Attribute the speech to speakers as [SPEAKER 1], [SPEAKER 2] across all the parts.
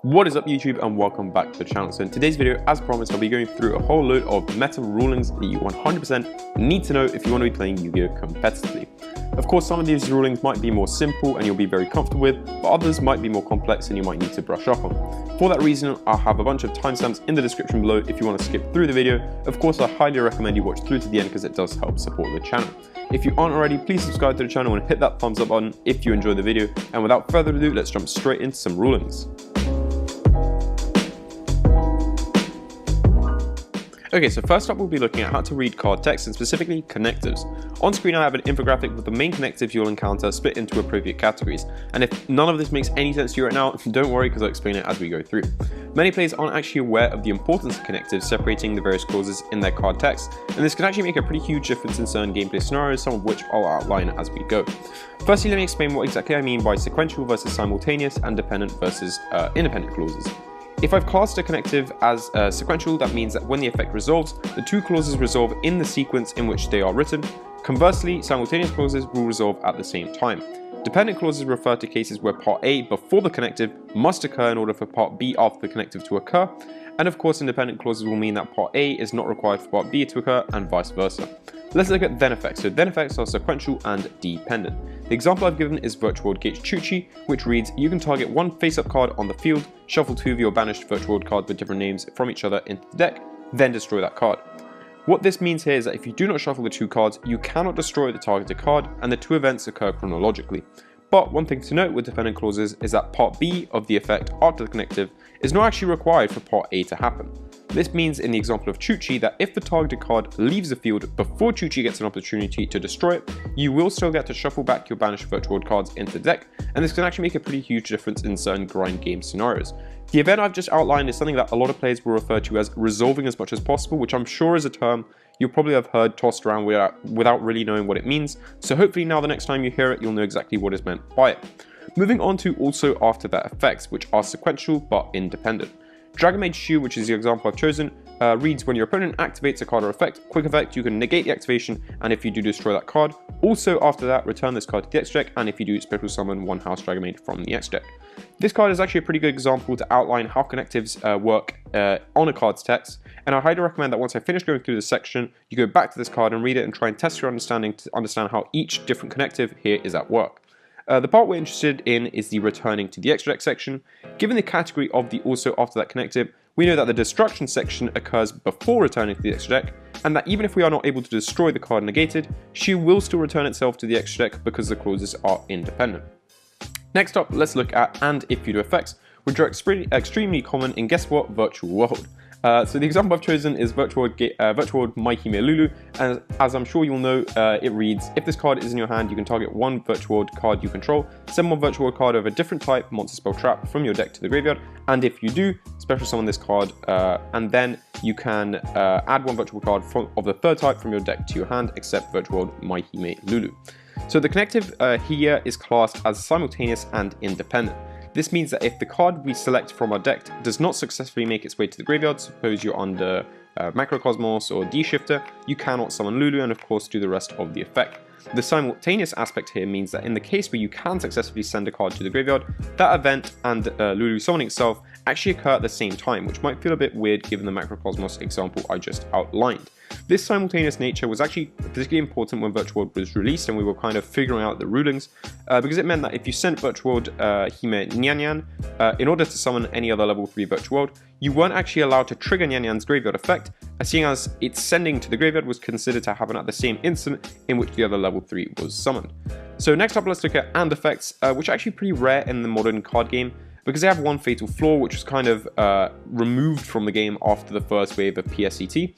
[SPEAKER 1] What is up YouTube, and welcome back to the channel. So in today's video, as promised, I'll be going through a whole load of meta rulings that you 100% need to know if you want to be playing Yu-Gi-Oh competitively. Of course, some of these rulings might be more simple and you'll be very comfortable with, but others might be more complex and you might need to brush up on. For that reason, I'll have a bunch of timestamps in the description below if you want to skip through the video. Of course, I highly recommend you watch through to the end because it does help support the channel. If you aren't already, please subscribe to the channel and hit that thumbs up button if you enjoyed the video. And without further ado, let's jump straight into some rulings. Okay, so first up we'll be looking at how to read card text and specifically connectives. On screen I have an infographic with the main connectives you'll encounter split into appropriate categories. And if none of this makes any sense to you right now, don't worry because I'll explain it as we go through. Many players aren't actually aware of the importance of connectives separating the various clauses in their card text, and this can actually make a pretty huge difference in certain gameplay scenarios, some of which I'll outline as we go. Firstly, let me explain what exactly I mean by sequential versus simultaneous and dependent versus independent clauses. If I've classed a connective as sequential, that means that when the effect resolves, the two clauses resolve in the sequence in which they are written. Conversely, simultaneous clauses will resolve at the same time. Dependent clauses refer to cases where part A before the connective must occur in order for part B after the connective to occur. And of course, independent clauses will mean that part A is not required for part B to occur and vice versa. Let's look at then effects. So then effects are sequential and dependent. The example I've given is Virtual World Gate's Chuchi, which reads, you can target one face-up card on the field, shuffle two of your banished Virtual World cards with different names from each other into the deck, then destroy that card. What this means here is that if you do not shuffle the two cards, you cannot destroy the targeted card, and the two events occur chronologically. But one thing to note with dependent clauses is that part B of the effect after the connective is not actually required for part A to happen. This means in the example of Chuchi that if the targeted card leaves the field before Chuchi gets an opportunity to destroy it, you will still get to shuffle back your banished Virtual World cards into the deck, and this can actually make a pretty huge difference in certain grind game scenarios. The event I've just outlined is something that a lot of players will refer to as resolving as much as possible, which I'm sure is a term you'll probably have heard tossed around without really knowing what it means, so hopefully now the next time you hear it, you'll know exactly what is meant by it. Moving on to also after that effects, which are sequential but independent. Dragon Maid Shu, which is the example I've chosen, reads when your opponent activates a card or effect, quick effect, you can negate the activation, and if you do destroy that card. Also after that, return this card to the X deck, and if you do, special summon one house Dragon Maid from the X deck. This card is actually a pretty good example to outline how connectives work on a card's text, and I highly recommend that once I finish going through this section, you go back to this card and read it and try and test your understanding to understand how each different connective here is at work. The part we're interested in is the returning to the extra deck section. Given the category of the also after that connective, we know that the destruction section occurs before returning to the extra deck, and that even if we are not able to destroy the card negated, she will still return itself to the extra deck because the clauses are independent. Next up, let's look at and if you do effects, which are extremely common in, guess what, Virtual World. So the example I've chosen is Virtual World Maihime Lulu, and as I'm sure you'll know, it reads, if this card is in your hand, you can target one Virtual World card you control, send one Virtual World card of a different type, monster, spell, trap, from your deck to the graveyard, and if you do, special summon this card, and then you can add one Virtual World card of the third type from your deck to your hand, except Virtual World Maihime Lulu. So the connective here is classed as simultaneous and independent. This means that if the card we select from our deck does not successfully make its way to the graveyard, suppose you're under Macrocosmos or D-Shifter, you cannot summon Lulu and of course do the rest of the effect. The simultaneous aspect here means that in the case where you can successfully send a card to the graveyard, that event and Lulu summoning itself actually occur at the same time, which might feel a bit weird given the Macrocosmos example I just outlined. This simultaneous nature was actually particularly important when Virtual World was released and we were kind of figuring out the rulings, because it meant that if you sent Virtual World Hime Nyan in order to summon any other level 3 Virtual World, you weren't actually allowed to trigger Nyan's graveyard effect, seeing as its sending to the graveyard was considered to happen at the same instant in which the other level 3 was summoned. So next up, let's look at and effects, which are actually pretty rare in the modern card game, because they have one fatal flaw which was kind of removed from the game after the first wave of PSCT.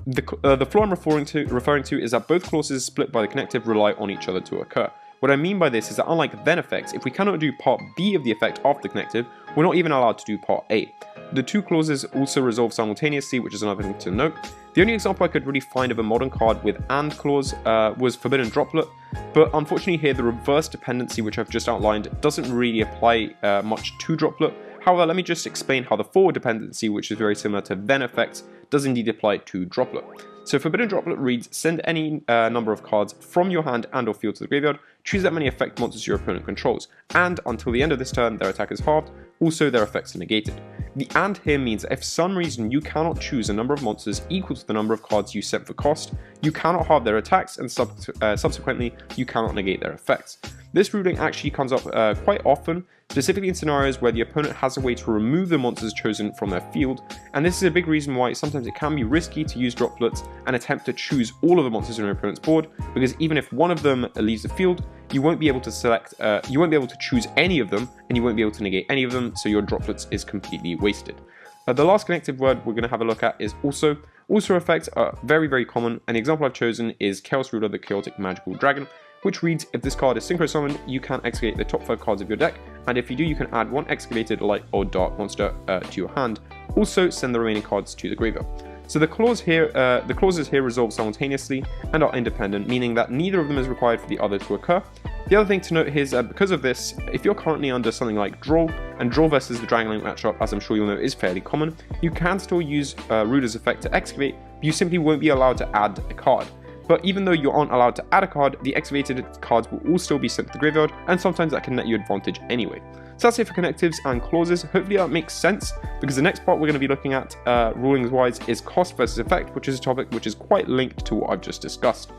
[SPEAKER 1] The flaw I'm referring to is that both clauses split by the connective rely on each other to occur. What I mean by this is that unlike then effects, if we cannot do part B of the effect after the connective, we're not even allowed to do part A. The two clauses also resolve simultaneously, which is another thing to note. The only example I could really find of a modern card with AND clause was Forbidden Droplet, but unfortunately here the reverse dependency which I've just outlined doesn't really apply much to Droplet. However, let me just explain how the forward dependency, which is very similar to then effects, does indeed apply to Droplet. So Forbidden Droplet reads, send any number of cards from your hand and or field to the graveyard, choose that many effect monsters your opponent controls, and until the end of this turn their attack is halved, Also, their effects are negated. The and here means that if for some reason you cannot choose a number of monsters equal to the number of cards you sent for cost, you cannot halve their attacks, and subsequently you cannot negate their effects. This ruling actually comes up quite often, specifically in scenarios where the opponent has a way to remove the monsters chosen from their field, and this is a big reason why sometimes it can be risky to use droplets and attempt to choose all of the monsters on your opponent's board, because even if one of them leaves the field, you won't be able to choose any of them, and you won't be able to negate any of them, so your droplets is completely wasted. The last connective word we're going to have a look at is also. Also effects are very common, and the example I've chosen is Chaos Ruler, the Chaotic Magical Dragon, which reads, if this card is synchro summoned, you can excavate the top 5 cards of your deck, and if you do, you can add 1 excavated light or dark monster to your hand. Also, send the remaining cards to the graveyard. So the clauses here resolve simultaneously and are independent, meaning that neither of them is required for the other to occur. The other thing to note is that because of this, if you're currently under something like Draw, and Draw versus the Dragon Link matchup, as I'm sure you'll know, is fairly common, you can still use Ruler's effect to excavate, but you simply won't be allowed to add a card. But even though you aren't allowed to add a card, the excavated cards will all still be sent to the graveyard, and sometimes that can net you advantage anyway. So that's it for connectives and clauses. Hopefully that makes sense, because the next part we're going to be looking at rulings wise is cost versus effect, which is a topic which is quite linked to what I've just discussed.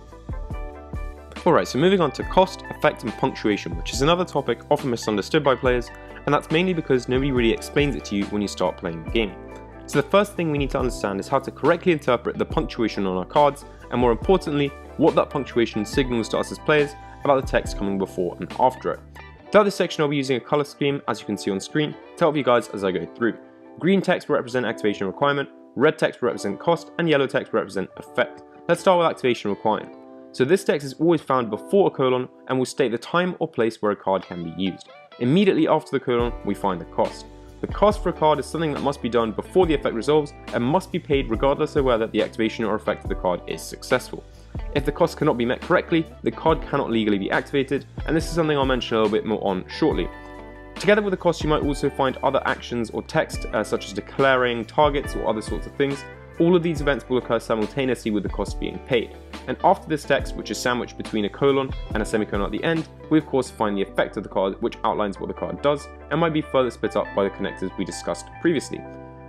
[SPEAKER 1] Alright, so moving on to cost, effect and punctuation, which is another topic often misunderstood by players, and that's mainly because nobody really explains it to you when you start playing the game. So the first thing we need to understand is how to correctly interpret the punctuation on our cards, and more importantly, what that punctuation signals to us as players about the text coming before and after it. Throughout this section I'll be using a colour scheme, as you can see on screen, to help you guys as I go through. Green text will represent activation requirement, red text will represent cost, and yellow text will represent effect. Let's start with activation requirement. So this text is always found before a colon and will state the time or place where a card can be used. Immediately after the colon, we find the cost. The cost for a card is something that must be done before the effect resolves and must be paid regardless of whether the activation or effect of the card is successful. If the cost cannot be met correctly, the card cannot legally be activated, and this is something I'll mention a little bit more on shortly. Together with the cost, you might also find other actions or text such as declaring targets or other sorts of things. All of these events will occur simultaneously with the cost being paid. And after this text, which is sandwiched between a colon and a semicolon at the end, we of course find the effect of the card, which outlines what the card does and might be further split up by the connectors we discussed previously.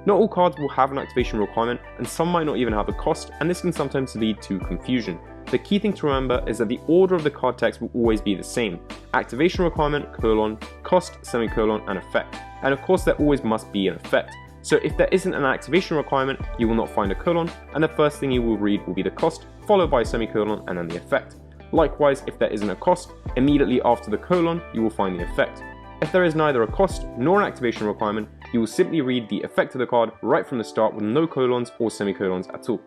[SPEAKER 1] Not all cards will have an activation requirement, and some might not even have a cost, and this can sometimes lead to confusion. The key thing to remember is that the order of the card text will always be the same: activation requirement, colon, cost, semicolon, and effect. And of course there always must be an effect. So if there isn't an activation requirement, you will not find a colon, and the first thing you will read will be the cost, followed by a semicolon and then the effect. Likewise, if there isn't a cost, immediately after the colon, you will find the effect. If there is neither a cost nor an activation requirement, you will simply read the effect of the card right from the start with no colons or semicolons at all.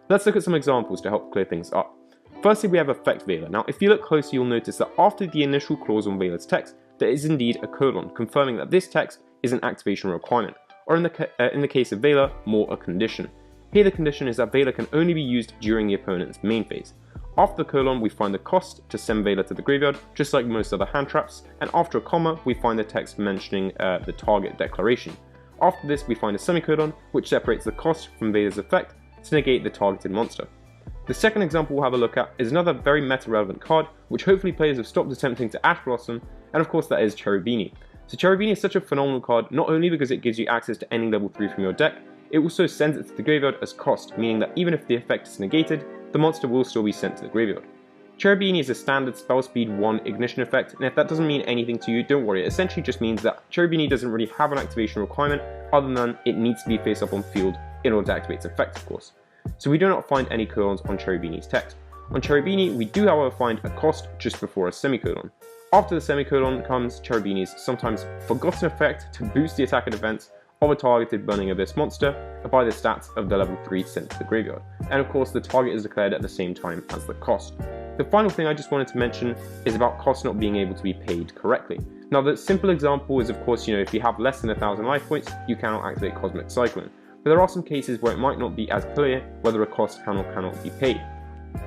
[SPEAKER 1] Let's look at some examples to help clear things up. Firstly, we have effect Veiler. Now, if you look closely, you'll notice that after the initial clause on Veiler's text, there is indeed a colon, confirming that this text is an activation requirement, or in the case of Veiler, more a condition. Here the condition is that Veiler can only be used during the opponent's main phase. After the colon, we find the cost to send Veiler to the graveyard, just like most other hand traps, and after a comma, we find the text mentioning the target declaration. After this, we find a semicolon, which separates the cost from Veiler's effect to negate the targeted monster. The second example we'll have a look at is another very meta-relevant card, which hopefully players have stopped attempting to Ash Blossom, and of course that is Cherubini. So Cherubini is such a phenomenal card, not only because it gives you access to ending level 3 from your deck, it also sends it to the graveyard as cost, meaning that even if the effect is negated, the monster will still be sent to the graveyard. Cherubini is a standard spell speed 1 ignition effect, and if that doesn't mean anything to you, don't worry, it essentially just means that Cherubini doesn't really have an activation requirement, other than it needs to be face up on field in order to activate its effect, of course. So we do not find any colons on Cherubini's text. On Cherubini, we do however find a cost just before a semicolon. After the semicolon comes Cherubini's sometimes forgotten effect to boost the attack and defense of a targeted Burning Abyss monster by the stats of the level 3 sent to the graveyard. And of course the target is declared at the same time as the cost. The final thing I just wanted to mention is about cost not being able to be paid correctly. Now the simple example is of course, if you have less than 1,000 life points, you cannot activate Cosmic Cyclone. But there are some cases where it might not be as clear whether a cost can or cannot be paid.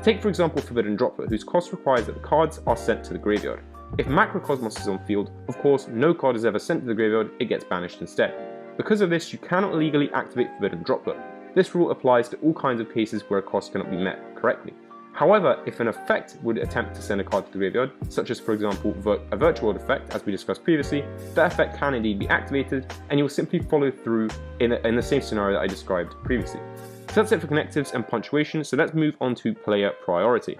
[SPEAKER 1] Take for example Forbidden Droplet, whose cost requires that the cards are sent to the graveyard. If Macrocosmos is on field, of course no card is ever sent to the graveyard, it gets banished instead. Because of this, you cannot legally activate Forbidden Droplet. This rule applies to all kinds of cases where a cost cannot be met correctly. However, if an effect would attempt to send a card to the graveyard, such as for example a virtual effect as we discussed previously, that effect can indeed be activated and you will simply follow through in the same scenario that I described previously. So that's it for connectives and punctuation, so let's move on to player priority.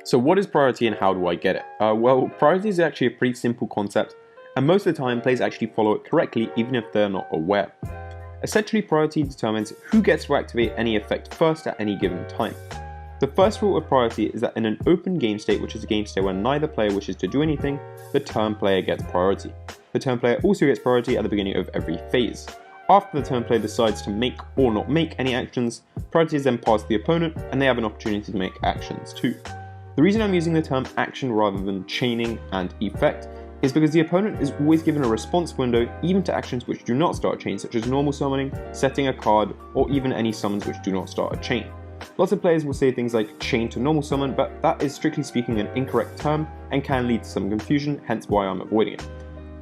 [SPEAKER 1] So what is priority and how do I get it? Well, priority is actually a pretty simple concept, and most of the time players actually follow it correctly even if they're not aware. Essentially, priority determines who gets to activate any effect first at any given time. The first rule of priority is that in an open game state, which is a game state where neither player wishes to do anything, the turn player gets priority. The turn player also gets priority at the beginning of every phase. After the turn player decides to make or not make any actions, priority is then passed to the opponent and they have an opportunity to make actions too. The reason I'm using the term action rather than chaining and effect is because the opponent is always given a response window even to actions which do not start a chain, such as normal summoning, setting a card, or even any summons which do not start a chain. Lots of players will say things like chain to normal summon, but that is strictly speaking an incorrect term and can lead to some confusion, hence why I'm avoiding it.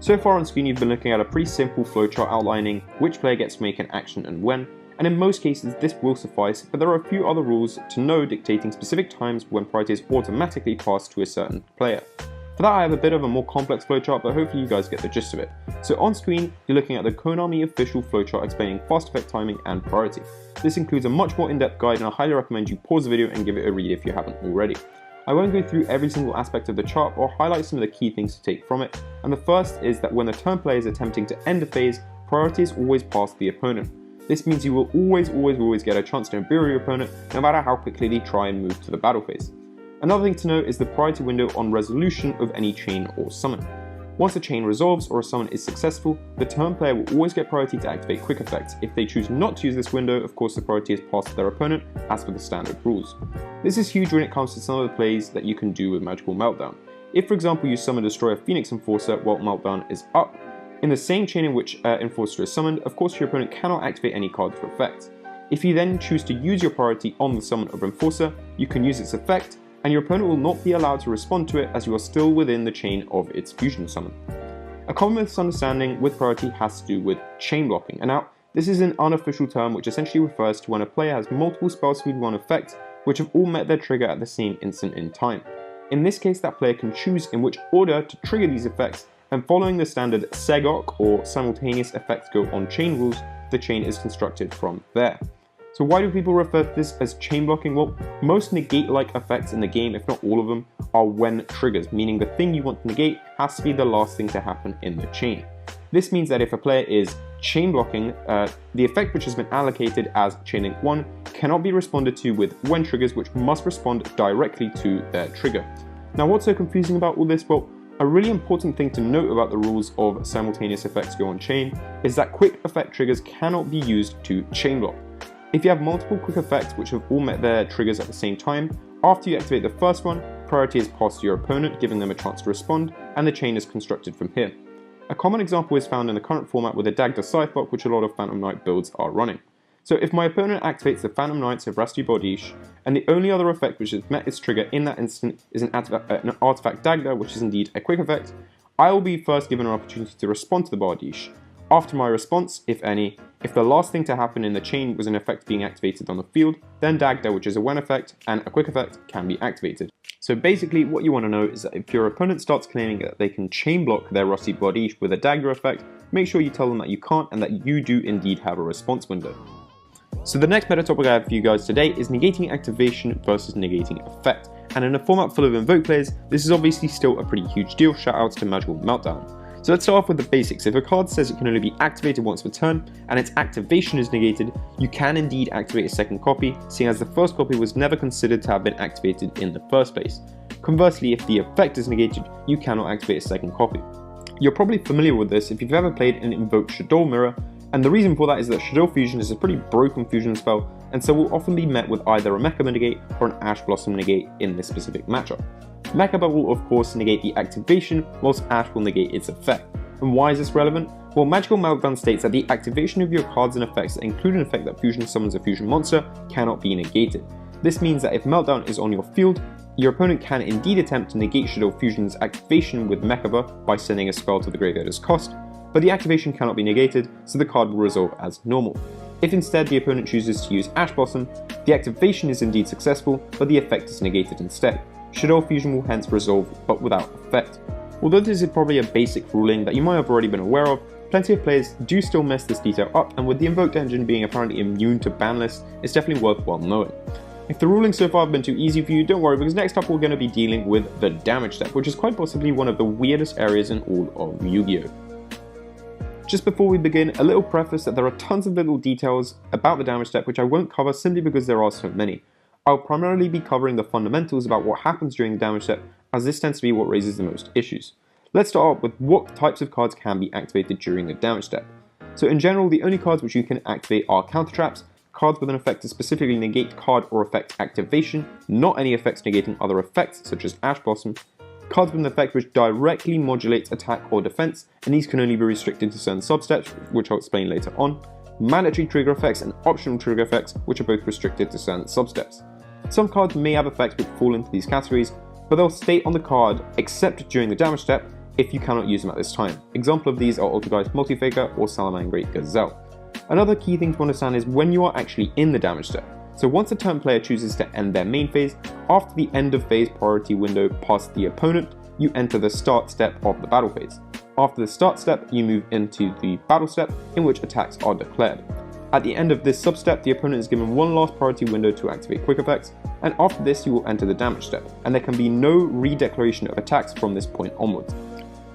[SPEAKER 1] So far on screen you've been looking at a pretty simple flowchart outlining which player gets to make an action and when, and in most cases this will suffice, but there are a few other rules to know dictating specific times when priority is automatically passed to a certain player. For that I have a bit of a more complex flowchart, but hopefully you guys get the gist of it. So on screen you're looking at the Konami official flowchart explaining fast effect timing and priority. This includes a much more in-depth guide and I highly recommend you pause the video and give it a read if you haven't already. I won't go through every single aspect of the chart or highlight some of the key things to take from it, and the first is that when the turn player is attempting to end a phase, priority is always passed to the opponent. This means you will always get a chance to imbury your opponent no matter how quickly they try and move to the battle phase. Another thing to note is the priority window on resolution of any chain or summon. Once a chain resolves or a summon is successful, the turn player will always get priority to activate quick effects. If they choose not to use this window, of course the priority is passed to their opponent as per the standard rules. This is huge when it comes to some of the plays that you can do with Magical Meltdown. If for example you summon Destroy a Phoenix Enforcer while Meltdown is up, in the same chain in which Enforcer is summoned, of course your opponent cannot activate any cards for effect. If you then choose to use your priority on the summon of Enforcer, you can use its effect, and your opponent will not be allowed to respond to it as you are still within the chain of its fusion summon. A common misunderstanding with priority has to do with chain blocking, and now this is an unofficial term which essentially refers to when a player has multiple spell speed 1 effects which have all met their trigger at the same instant in time. In this case that player can choose in which order to trigger these effects, and following the standard SEGOC or simultaneous effects go on chain rules, the chain is constructed from there. So why do people refer to this as chain blocking? Well, most negate-like effects in the game, if not all of them, are when triggers, meaning the thing you want to negate has to be the last thing to happen in the chain. This means that if a player is chain blocking, the effect which has been allocated as chain link 1 cannot be responded to with when triggers, which must respond directly to their trigger. Now what's so confusing about all this? Well, a really important thing to note about the rules of simultaneous effects go on chain is that quick effect triggers cannot be used to chain block. If you have multiple quick effects which have all met their triggers at the same time, after you activate the first one, priority is passed to your opponent, giving them a chance to respond, and the chain is constructed from here. A common example is found in the current format with the Dagda Scythe block, which a lot of Phantom Knight builds are running. So if my opponent activates the Phantom Knights of Rasti Bodish, and the only other effect which has met its trigger in that instant is an artifact Dagda, which is indeed a quick effect, I will be first given an opportunity to respond to the Bodish. After my response, if any, if the last thing to happen in the chain was an effect being activated on the field, then Dagda, which is a when effect, and a quick effect, can be activated. So basically what you want to know is that if your opponent starts claiming that they can chain block their Rasti Bodish with a Dagda effect, make sure you tell them that you can't and that you do indeed have a response window. So the next meta topic I have for you guys today is negating activation versus negating effect. And in a format full of Invoke players, this is obviously still a pretty huge deal, shoutouts to Magical Meltdown. So let's start off with the basics. If a card says it can only be activated once per turn, and its activation is negated, you can indeed activate a second copy, seeing as the first copy was never considered to have been activated in the first place. Conversely, if the effect is negated, you cannot activate a second copy. You're probably familiar with this if you've ever played an Invoke Shadow Mirror, and the reason for that is that Shadow Fusion is a pretty broken fusion spell, and so will often be met with either a Mechaba negate or an Ash Blossom negate in this specific matchup. Mechaba will of course negate the activation, whilst Ash will negate its effect. And why is this relevant? Well, Magical Meltdown states that the activation of your cards and effects that include an effect that fusion summons a fusion monster cannot be negated. This means that if Meltdown is on your field, your opponent can indeed attempt to negate Shadow Fusion's activation with Mechaba by sending a spell to the graveyard as cost, but the activation cannot be negated, so the card will resolve as normal. If instead the opponent chooses to use Ash Blossom, the activation is indeed successful, but the effect is negated instead. Shadow Fusion will hence resolve, but without effect. Although this is probably a basic ruling that you might have already been aware of, plenty of players do still mess this detail up, and with the invoked engine being apparently immune to ban lists, it's definitely worthwhile knowing. If the rulings so far have been too easy for you, don't worry, because next up we're going to be dealing with the damage step, which is quite possibly one of the weirdest areas in all of Yu-Gi-Oh! Just before we begin, a little preface that there are tons of little details about the damage step which I won't cover simply because there are so many. I'll primarily be covering the fundamentals about what happens during the damage step, as this tends to be what raises the most issues. Let's start off with what types of cards can be activated during the damage step. So in general, the only cards which you can activate are counter traps, cards with an effect to specifically negate card or effect activation, not any effects negating other effects such as Ash Blossom, cards with an effect which directly modulates attack or defense, and these can only be restricted to certain substeps, which I'll explain later on, mandatory trigger effects and optional trigger effects, which are both restricted to certain substeps. Some cards may have effects which fall into these categories, but they'll state on the card except during the damage step if you cannot use them at this time. Example of these are Altergeist Multifaker or Salamangreat Gazelle. Another key thing to understand is when you are actually in the damage step. So once a turn player chooses to end their main phase, after the end of phase priority window past the opponent, you enter the start step of the battle phase. After the start step, you move into the battle step, in which attacks are declared. At the end of this sub-step, the opponent is given one last priority window to activate quick effects, and after this you will enter the damage step, and there can be no redeclaration of attacks from this point onwards.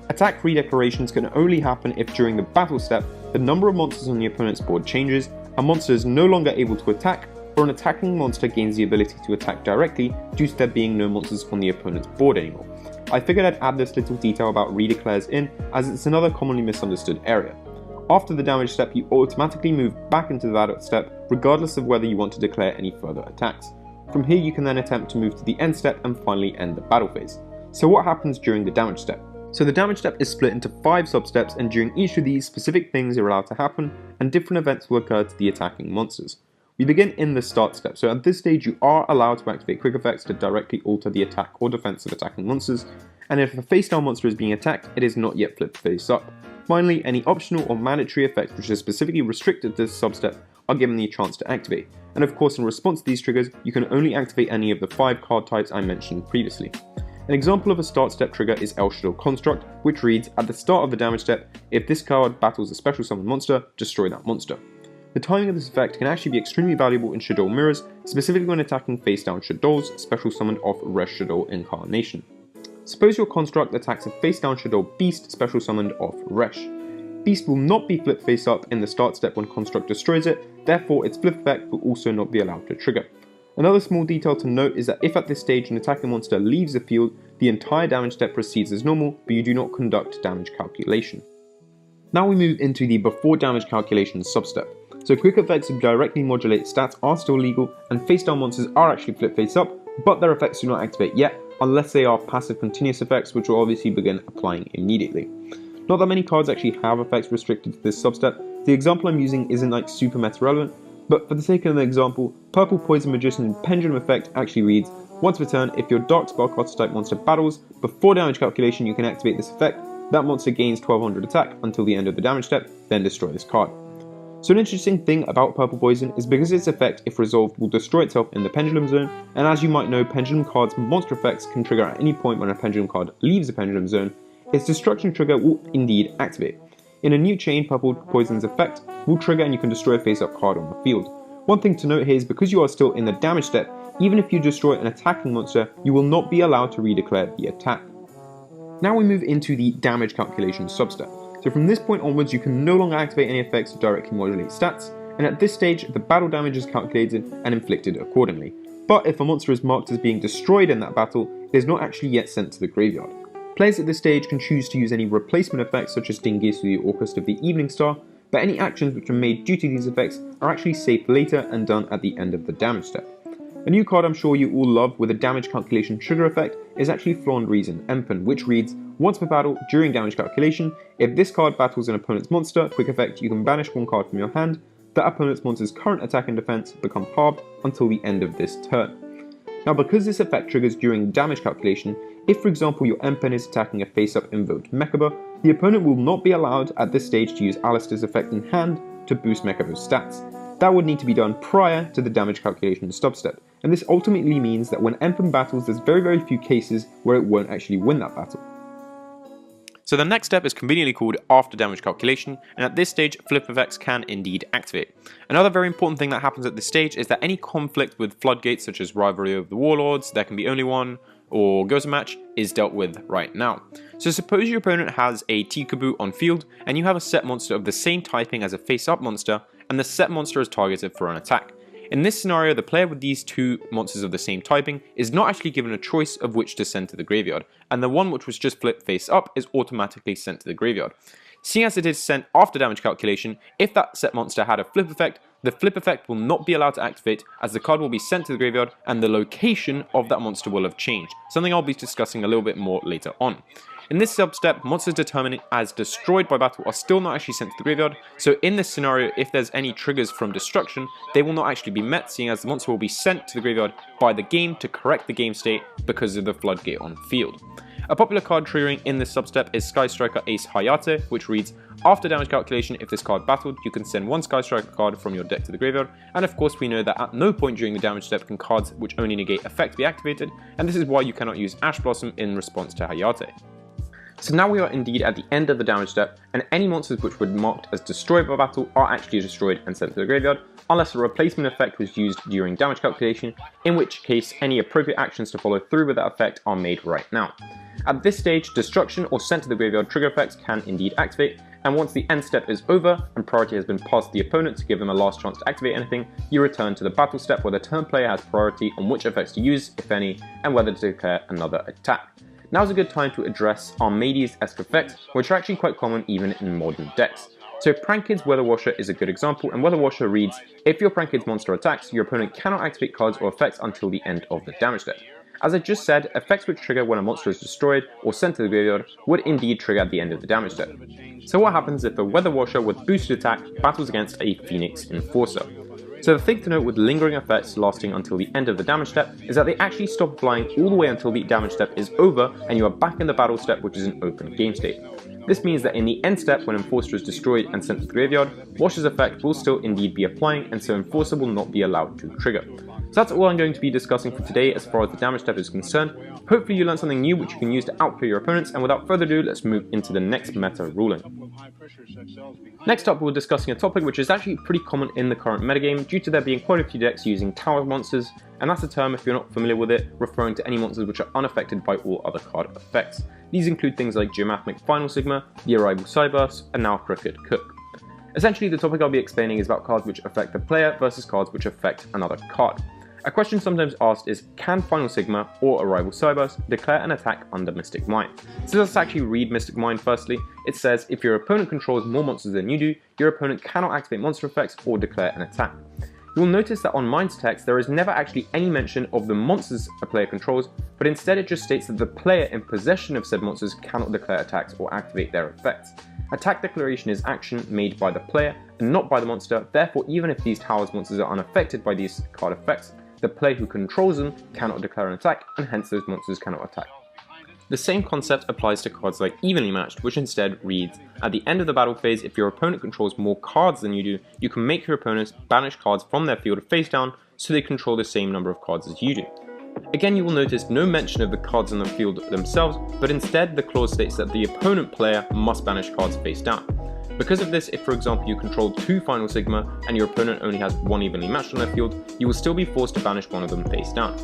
[SPEAKER 1] Attack redeclarations can only happen if during the battle step, the number of monsters on the opponent's board changes, a monster is no longer able to attack, or an attacking monster gains the ability to attack directly due to there being no monsters on the opponent's board anymore. I figured I'd add this little detail about redeclares in, as it's another commonly misunderstood area. After the damage step, you automatically move back into the battle step, regardless of whether you want to declare any further attacks. From here you can then attempt to move to the end step and finally end the battle phase. So what happens during the damage step? So the damage step is split into 5 sub-steps, and during each of these, specific things are allowed to happen, and different events will occur to the attacking monsters. We begin in the start step, so at this stage you are allowed to activate quick effects to directly alter the attack or defense of attacking monsters, and if a face down monster is being attacked, it is not yet flipped face up. Finally, any optional or mandatory effects which are specifically restricted to this sub-step are given the chance to activate, and of course in response to these triggers, you can only activate any of the 5 card types I mentioned previously. An example of a start step trigger is El Shadow Construct, which reads, at the start of the damage step, if this card battles a special summon monster, destroy that monster. The timing of this effect can actually be extremely valuable in Shadow mirrors, specifically when attacking face down Shadows, special summoned off Resh Shadow Incarnation. Suppose your construct attacks a face down Shadow Beast, special summoned off Resh. Beast will not be flipped face up in the start step when construct destroys it, therefore its flip effect will also not be allowed to trigger. Another small detail to note is that if at this stage an attacking monster leaves the field, the entire damage step proceeds as normal, but you do not conduct damage calculation. Now we move into the before damage calculation sub-step. So quick effects that directly modulate stats are still legal, and face down monsters are actually flipped face up, but their effects do not activate yet, unless they are passive continuous effects, which will obviously begin applying immediately. Not that many cards actually have effects restricted to this sub-step. The example I'm using isn't like super meta relevant, but for the sake of an example, Purple Poison Magician Pendulum Effect actually reads, once per turn, if your Dark Spellcaster type monster battles, before damage calculation you can activate this effect, that monster gains 1200 attack until the end of the damage step, then destroy this card. So an interesting thing about Purple Poison is because its effect, if resolved, will destroy itself in the Pendulum Zone, and as you might know, Pendulum cards' monster effects can trigger at any point when a Pendulum card leaves the Pendulum Zone, its destruction trigger will indeed activate. In a new chain, Purple Poison's effect will trigger and you can destroy a face-up card on the field. One thing to note here is because you are still in the damage step, even if you destroy an attacking monster, you will not be allowed to redeclare the attack. Now we move into the damage calculation sub-step. So from this point onwards, you can no longer activate any effects to directly modulate stats, and at this stage, the battle damage is calculated and inflicted accordingly. But if a monster is marked as being destroyed in that battle, it is not actually yet sent to the graveyard. Players at this stage can choose to use any replacement effects such as Dingus the Orchestra of the Evening Star, but any actions which are made due to these effects are actually saved later and done at the end of the damage step. A new card I'm sure you all love with a damage calculation trigger effect is actually Flaunt Reason Empen, which reads, once per battle during damage calculation, if this card battles an opponent's monster, quick effect, you can banish one card from your hand, that opponent's monster's current attack and defense become halved until the end of this turn. Now because this effect triggers during damage calculation, if for example your Empen is attacking a face-up invoked Mechaba, the opponent will not be allowed at this stage to use Alistair's effect in hand to boost Mechaba's stats. that would need to be done prior to the damage calculation stop step, and this ultimately means that when Empen battles, there's very few cases where it won't actually win that battle. So the next step is conveniently called after damage calculation, and at this stage flip effects can indeed activate. Another very important thing that happens at this stage is that any conflict with floodgates such as Rivalry of the Warlords, There Can Be Only One, or Goza Match is dealt with right now. So suppose your opponent has a T-Kaboot on field and you have a set monster of the same typing as a face-up monster, and the set monster is targeted for an attack. In this scenario, the player with these two monsters of the same typing is not actually given a choice of which to send to the graveyard, and the one which was just flipped face up is automatically sent to the graveyard. Seeing as it is sent after damage calculation, if that set monster had a flip effect, the flip effect will not be allowed to activate as the card will be sent to the graveyard and the location of that monster will have changed, something I'll be discussing a little bit more later on. In this sub-step, monsters determined as destroyed by battle are still not actually sent to the graveyard, so in this scenario, if there's any triggers from destruction, they will not actually be met, seeing as the monster will be sent to the graveyard by the game to correct the game state because of the floodgate on field. A popular card triggering in this sub-step is Sky Striker Ace Hayate, which reads, after damage calculation, if this card battled, you can send one Sky Striker card from your deck to the graveyard, and of course we know that at no point during the damage step can cards which only negate effect be activated, and this is why you cannot use Ash Blossom in response to Hayate. So now we are indeed at the end of the damage step, and any monsters which were marked as destroyed by battle are actually destroyed and sent to the graveyard, unless a replacement effect was used during damage calculation, in which case any appropriate actions to follow through with that effect are made right now. At this stage, destruction or sent to the graveyard trigger effects can indeed activate, and once the end step is over and priority has been passed to the opponent to give them a last chance to activate anything, you return to the battle step where the turn player has priority on which effects to use, if any, and whether to declare another attack. Now's a good time to address Armades-esque effects, which are actually quite common even in modern decks. So Prankid's Weather Washer is a good example, and Weather Washer reads, if your Prankid's monster attacks, your opponent cannot activate cards or effects until the end of the damage step. As I just said, effects which trigger when a monster is destroyed or sent to the graveyard would indeed trigger at the end of the damage step. So what happens if a Weather Washer with boosted attack battles against a Phoenix Enforcer? So the thing to note with lingering effects lasting until the end of the damage step is that they actually stop applying all the way until the damage step is over and you are back in the battle step, which is an open game state. This means that in the end step, when Enforcer is destroyed and sent to the graveyard, Washer's effect will still indeed be applying, and so Enforcer will not be allowed to trigger. So that's all I'm going to be discussing for today as far as the damage step is concerned. Hopefully you learned something new which you can use to outplay your opponents, and without further ado, let's move into the next meta ruling. Next up, we're discussing a topic which is actually pretty common in the current metagame due to there being quite a few decks using tower monsters, and that's a term, if you're not familiar with it, referring to any monsters which are unaffected by all other card effects. These include things like Geomathemic Final Sigma, the Arrival Cyberse, and now Crooked Cook. Essentially, the topic I'll be explaining is about cards which affect the player versus cards which affect another card. A question sometimes asked is, can Final Sigma or Arrival Cyberse declare an attack under Mystic Mine? So let's actually read Mystic Mine firstly. It says, if your opponent controls more monsters than you do, your opponent cannot activate monster effects or declare an attack. You will notice that on Mine's text there is never actually any mention of the monsters a player controls, but instead it just states that the player in possession of said monsters cannot declare attacks or activate their effects. Attack declaration is action made by the player and not by the monster, therefore even if these towers monsters are unaffected by these card effects, the player who controls them cannot declare an attack, and hence those monsters cannot attack. The same concept applies to cards like Evenly Matched, which instead reads, at the end of the battle phase, if your opponent controls more cards than you do, you can make your opponents banish cards from their field face down so they control the same number of cards as you do. Again, you will notice no mention of the cards on the field themselves, but instead the clause states that the opponent player must banish cards face down. Because of this, if for example you control 2 Final Sigma and your opponent only has 1 Evenly Matched on their field, you will still be forced to banish one of them face down.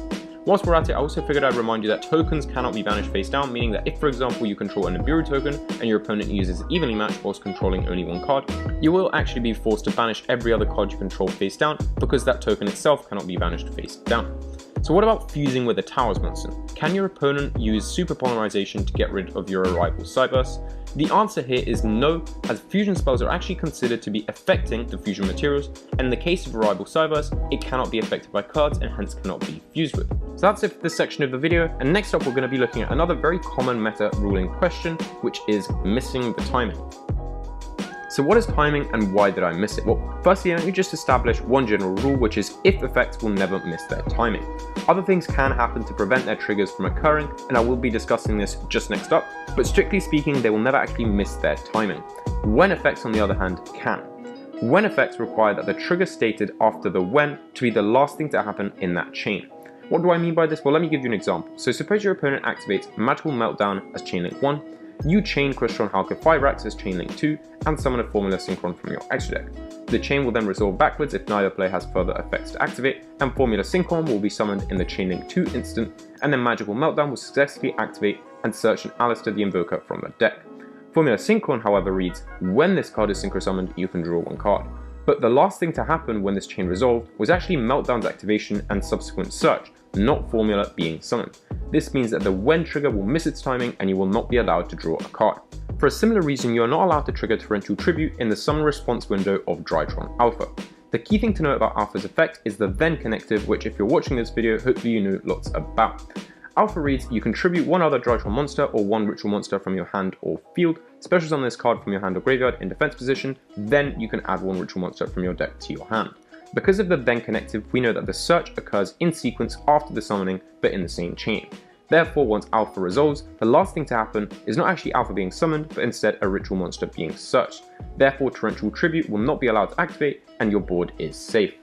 [SPEAKER 1] Whilst we're at it, I also figured I'd remind you that tokens cannot be banished face down, meaning that if for example you control a Nibiru token and your opponent uses Evenly Matched whilst controlling only one card, you will actually be forced to banish every other card you control face down because that token itself cannot be banished face down. So what about fusing with a Towers monster? Can your opponent use Super Polymerization to get rid of your Arrival Cyberse? The answer here is no, as fusion spells are actually considered to be affecting the fusion materials, and in the case of Arrival Cyberse, it cannot be affected by cards and hence cannot be fused with. So that's it for this section of the video, and next up we're going to be looking at another very common meta ruling question, which is missing the timing. So what is timing and why did I miss it? Well, firstly, let me just establish one general rule, which is if effects will never miss their timing. Other things can happen to prevent their triggers from occurring, and I will be discussing this just next up, but strictly speaking, they will never actually miss their timing. When effects, on the other hand, can. When effects require that the trigger stated after the when to be the last thing to happen in that chain. What do I mean by this? Well, let me give you an example. So suppose your opponent activates Magical Meltdown as chain link 1, you chain Crystron Halka 5 racks as chain link 2, and summon a Formula Synchron from your extra deck. The chain will then resolve backwards if neither player has further effects to activate, and Formula Synchron will be summoned in the chain link 2 instant, and then Magical Meltdown will successfully activate and search an Alistair the Invoker from the deck. Formula Synchron, however, reads, when this card is synchro summoned, you can draw 1 card. But the last thing to happen when this chain resolved was actually Meltdown's activation and subsequent search, not Formula being summoned. This means that the when trigger will miss its timing and you will not be allowed to draw a card. For a similar reason, you are not allowed to trigger Torrential Tribute in the summon response window of Drytron Alpha. The key thing to know about Alpha's effect is the then connective, which if you're watching this video, hopefully you know lots about. Alpha reads, you can tribute one other Drytron monster or one ritual monster from your hand or field, special summon this card from your hand or graveyard in defense position, then you can add one ritual monster from your deck to your hand. Because of the then connective, we know that the search occurs in sequence after the summoning, but in the same chain. Therefore, once Alpha resolves, the last thing to happen is not actually Alpha being summoned, but instead a ritual monster being searched. Therefore, Torrential Tribute will not be allowed to activate, and your board is safe.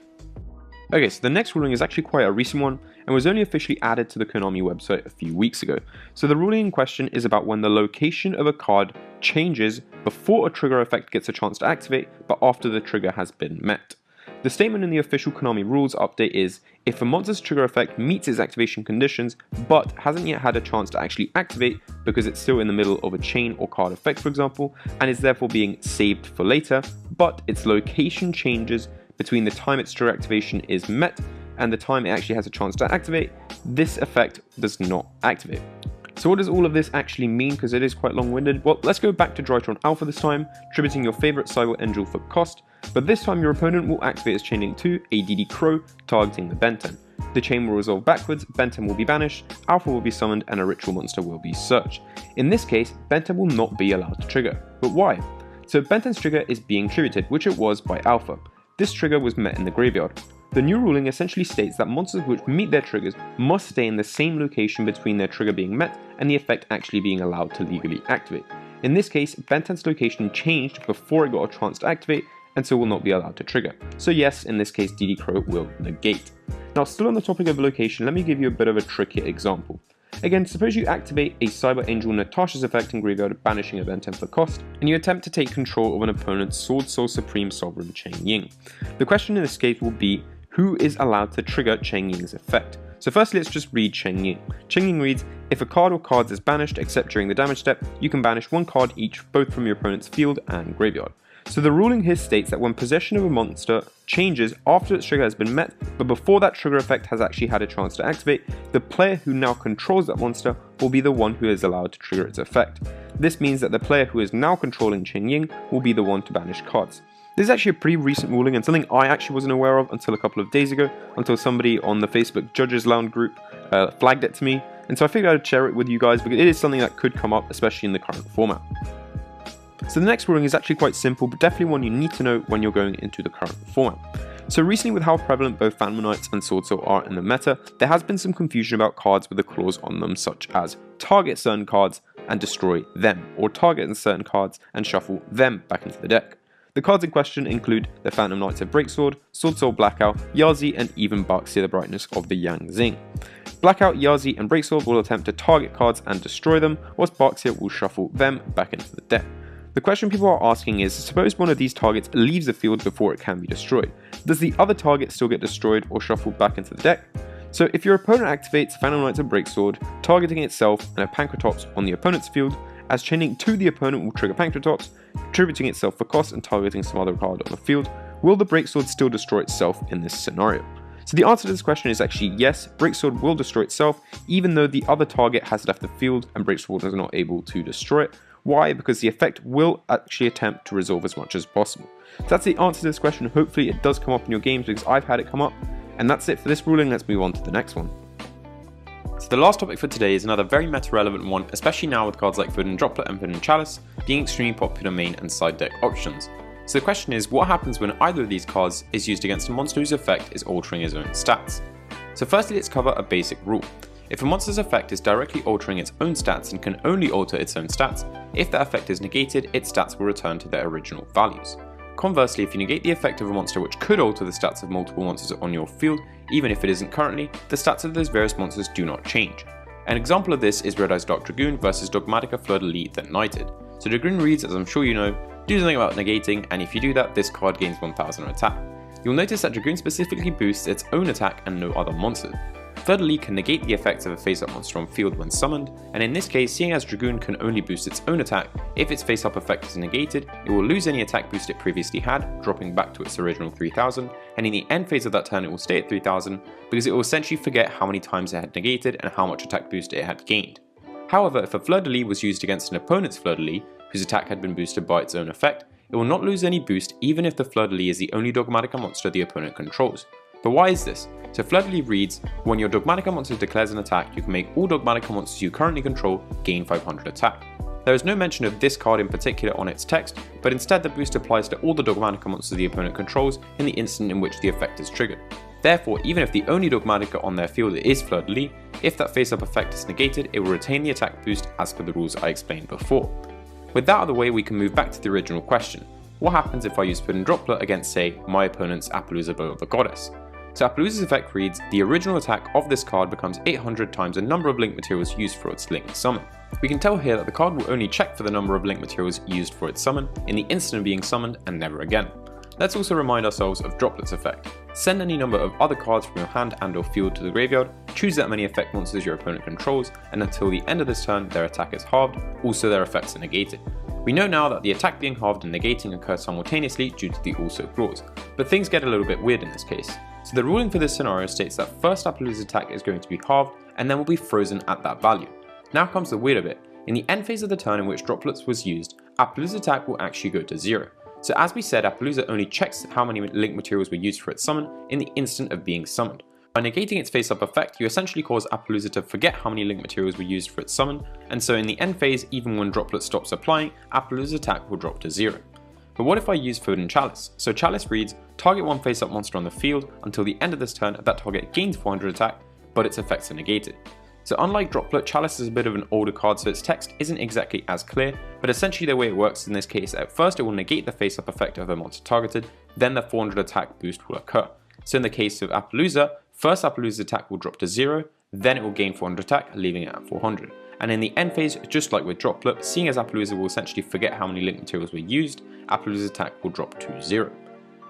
[SPEAKER 1] Okay, so the next ruling is actually quite a recent one, and was only officially added to the Konami website a few weeks ago. So the ruling in question is about when the location of a card changes before a trigger effect gets a chance to activate, but after the trigger has been met. The statement in the official Konami rules update is, if a monster's trigger effect meets its activation conditions, but hasn't yet had a chance to actually activate because it's still in the middle of a chain or card effect for example, and is therefore being saved for later, but its location changes between the time its trigger activation is met and the time it actually has a chance to activate, this effect does not activate. So what does all of this actually mean, because it is quite long-winded? Well, let's go back to Drytron Alpha this time, tributing your favorite Cyber Angel for cost, but this time your opponent will activate as Chain Link 2, ADD Crow, targeting the Benten. The chain will resolve backwards, Benten will be banished, Alpha will be summoned, and a ritual monster will be searched. In this case, Benten will not be allowed to trigger. But why? So Benten's trigger is being tributed, which it was by Alpha. This trigger was met in the graveyard. The new ruling essentially states that monsters which meet their triggers must stay in the same location between their trigger being met and the effect actually being allowed to legally activate. In this case, Benten's location changed before it got a chance to activate and so will not be allowed to trigger. So yes, in this case DD Crow will negate. Now still on the topic of location, let me give you a bit of a trickier example. Again, suppose you activate a Cyber Angel Natasha's effect in graveyard, banishing a Benten for cost, and you attempt to take control of an opponent's Sword Soul Supreme Sovereign Cheng Ying. The question in this case will be, who is allowed to trigger Cheng Ying's effect? So firstly, let's just read Cheng Ying. Cheng Ying reads, if a card or cards is banished except during the damage step, you can banish one card each, both from your opponent's field and graveyard. So the ruling here states that when possession of a monster changes after its trigger has been met, but before that trigger effect has actually had a chance to activate, the player who now controls that monster will be the one who is allowed to trigger its effect. This means that the player who is now controlling Cheng Ying will be the one to banish cards. This is actually a pretty recent ruling and something I actually wasn't aware of until a couple of days ago, until somebody on the Facebook Judges Lounge group flagged it to me, and so I figured I'd share it with you guys because it is something that could come up, especially in the current format. So the next ruling is actually quite simple, but definitely one you need to know when you're going into the current format. So recently, with how prevalent both Phantom Knights and Sword Soul are in the meta, there has been some confusion about cards with a clause on them such as target certain cards and destroy them, or target certain cards and shuffle them back into the deck. The cards in question include the Phantom Knights of Breaksword, Sword Soul Blackout, Yazi, and even Baxia the Brightness of the Yang Xing. Blackout, Yazi, and Breaksword will attempt to target cards and destroy them, whilst Baxia will shuffle them back into the deck. The question people are asking is, suppose one of these targets leaves the field before it can be destroyed. Does the other target still get destroyed or shuffled back into the deck? So if your opponent activates Phantom Knights of Breaksword, targeting itself and a Pankratops on the opponent's field, as chaining to the opponent will trigger Pankratops, contributing itself for cost and targeting some other card on the field, will the Breaksword still destroy itself in this scenario? So the answer to this question is actually yes, Breaksword will destroy itself even though the other target has left the field and Breaksword is not able to destroy it. Why? Because the effect will actually attempt to resolve as much as possible. So that's the answer to this question. Hopefully it does come up in your games because I've had it come up. And that's it for this ruling. Let's move on to the next one. So the last topic for today is another very meta-relevant one, especially now with cards like Forbidden Droplet and Forbidden Chalice being extremely popular main and side deck options. So the question is, what happens when either of these cards is used against a monster whose effect is altering his own stats? So firstly, let's cover a basic rule. If a monster's effect is directly altering its own stats and can only alter its own stats, if that effect is negated, its stats will return to their original values. Conversely, if you negate the effect of a monster which could alter the stats of multiple monsters on your field, even if it isn't currently, the stats of those various monsters do not change. An example of this is Red Eye's Dark Dragoon versus Dogmatica Fleur-de-Lis the Knighted. So Dragoon reads, as I'm sure you know, do something about negating, and if you do that, this card gains 1000 attack. You'll notice that Dragoon specifically boosts its own attack and no other monsters. Fleur-de-Lis can negate the effects of a face-up monster on field when summoned, and in this case, seeing as Dragoon can only boost its own attack, if its face-up effect is negated, it will lose any attack boost it previously had, dropping back to its original 3000, and in the end phase of that turn it will stay at 3000, because it will essentially forget how many times it had negated and how much attack boost it had gained. However, if a Fleur-de-Lis was used against an opponent's Fleur-de-Lis, whose attack had been boosted by its own effect, it will not lose any boost even if the Fleur-de-Lis is the only Dogmatica monster the opponent controls. But why is this? So Fleur-de-Lis reads, when your Dogmatica monster declares an attack, you can make all Dogmatica monsters you currently control gain 500 attack. There is no mention of this card in particular on its text, but instead the boost applies to all the Dogmatica monsters the opponent controls in the instant in which the effect is triggered. Therefore, even if the only Dogmatica on their field is Fleur-de-Lis, if that face-up effect is negated, it will retain the attack boost as per the rules I explained before. With that out of the way, we can move back to the original question. What happens if I use Puddin' Droplet against, say, my opponent's Appaloosa Bow of the Goddess? So Appaloosa's effect reads, the original attack of this card becomes 800 times the number of link materials used for its link summon. We can tell here that the card will only check for the number of link materials used for its summon in the instant of being summoned and never again. Let's also remind ourselves of Droplet's effect. Send any number of other cards from your hand and or field to the graveyard, choose that many effect monsters your opponent controls, and until the end of this turn their attack is halved, also their effects are negated. We know now that the attack being halved and negating occur simultaneously due to the also clause, but things get a little bit weird in this case. So the ruling for this scenario states that first Appaloosa's attack is going to be halved and then will be frozen at that value. Now comes the weirder bit. In the end phase of the turn in which Droplets was used, Appaloosa's attack will actually go to 0. So as we said, Appaloosa only checks how many link materials were used for its summon in the instant of being summoned. By negating its face-up effect, you essentially cause Appaloosa to forget how many link materials were used for its summon, and so in the end phase, even when Droplet stops applying, Appaloosa's attack will drop to 0. But what if I use Foden Chalice? So Chalice reads, target one face-up monster on the field until the end of this turn, that target gains 400 attack, but its effects are negated. So unlike Droplet, Chalice is a bit of an older card, so its text isn't exactly as clear, but essentially the way it works in this case, at first it will negate the face-up effect of the monster targeted, then the 400 attack boost will occur. So in the case of Appaloosa, first Appaloosa's attack will drop to 0, then it will gain 400 attack, leaving it at 400. And in the end phase, just like with Droplet, seeing as Appaloosa will essentially forget how many link materials were used, Appaloosa's attack will drop to 0.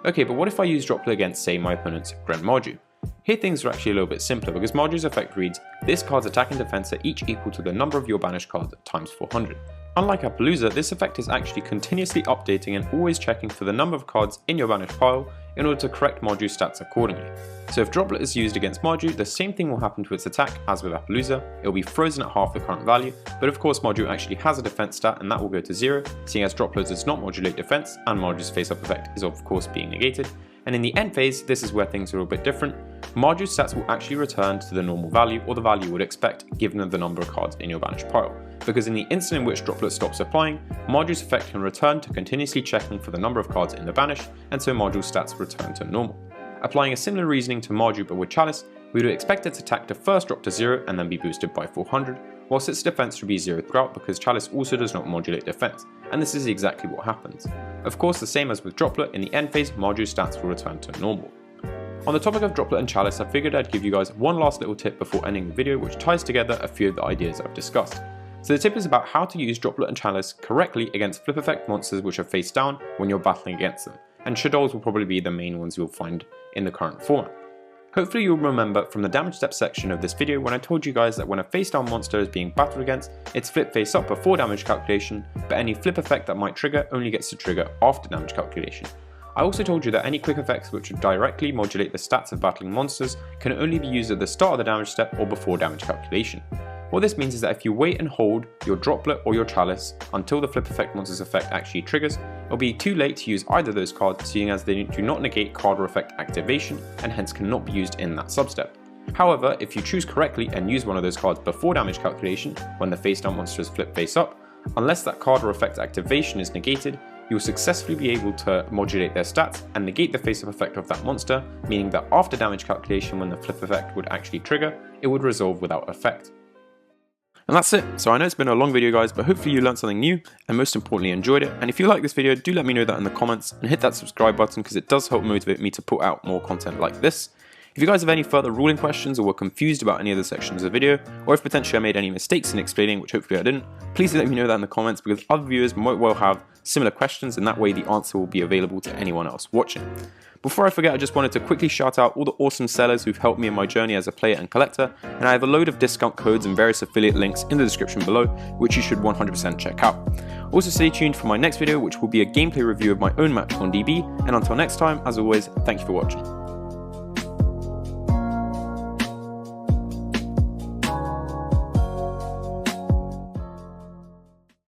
[SPEAKER 1] Okay, but what if I use Droplet against, say, my opponent's Grand Mardu? Here things are actually a little bit simpler because Mardu's effect reads, this card's attack and defense are each equal to the number of your banished cards times 400. Unlike Appaloosa, this effect is actually continuously updating and always checking for the number of cards in your banished pile in order to correct Mardu's stats accordingly. So if Droplet is used against Mardu, the same thing will happen to its attack as with Appaloosa. It will be frozen at half the current value, but of course Mardu actually has a defense stat and that will go to 0, seeing as Droplet does not modulate defense and Mardu's face-up effect is of course being negated. And in the end phase, this is where things are a bit different. Mardu's stats will actually return to the normal value or the value you would expect given the number of cards in your banished pile. Because in the instant in which Droplet stops applying, Mardu's effect can return to continuously checking for the number of cards in the banish, and so Mardu's stats return to normal. Applying a similar reasoning to Mardu but with Chalice, we would expect its attack to first drop to 0 and then be boosted by 400, whilst its defense should be 0 throughout because Chalice also does not modulate defense, and this is exactly what happens. Of course, the same as with Droplet, in the end phase, Mardu's stats will return to normal. On the topic of Droplet and Chalice, I figured I'd give you guys one last little tip before ending the video which ties together a few of the ideas I've discussed. So the tip is about how to use Droplet and Chalice correctly against flip effect monsters which are face down when you're battling against them, and Shadows will probably be the main ones you'll find in the current format. Hopefully you'll remember from the damage step section of this video when I told you guys that when a face down monster is being battled against, it's flip face up before damage calculation, but any flip effect that might trigger only gets to trigger after damage calculation. I also told you that any quick effects which would directly modulate the stats of battling monsters can only be used at the start of the damage step or before damage calculation. What this means is that if you wait and hold your Droplet or your Chalice until the flip effect monster's effect actually triggers, it'll be too late to use either of those cards, seeing as they do not negate card or effect activation and hence cannot be used in that substep. However, if you choose correctly and use one of those cards before damage calculation, when the face down monster is flipped face up, unless that card or effect activation is negated, you will successfully be able to modulate their stats and negate the face-up effect of that monster, meaning that after damage calculation when the flip effect would actually trigger, it would resolve without effect. And that's it. So I know it's been a long video guys, but hopefully you learned something new and most importantly enjoyed it. And if you like this video, do let me know that in the comments and hit that subscribe button because it does help motivate me to put out more content like this. If you guys have any further ruling questions or were confused about any of the sections of the video, or if potentially I made any mistakes in explaining, which hopefully I didn't, please let me know that in the comments because other viewers might well have similar questions and that way the answer will be available to anyone else watching. Before I forget, I just wanted to quickly shout out all the awesome sellers who've helped me in my journey as a player and collector, and I have a load of discount codes and various affiliate links in the description below, which you should 100% check out. Also stay tuned for my next video, which will be a gameplay review of my own match on DB, and until next time, as always, thank you for watching.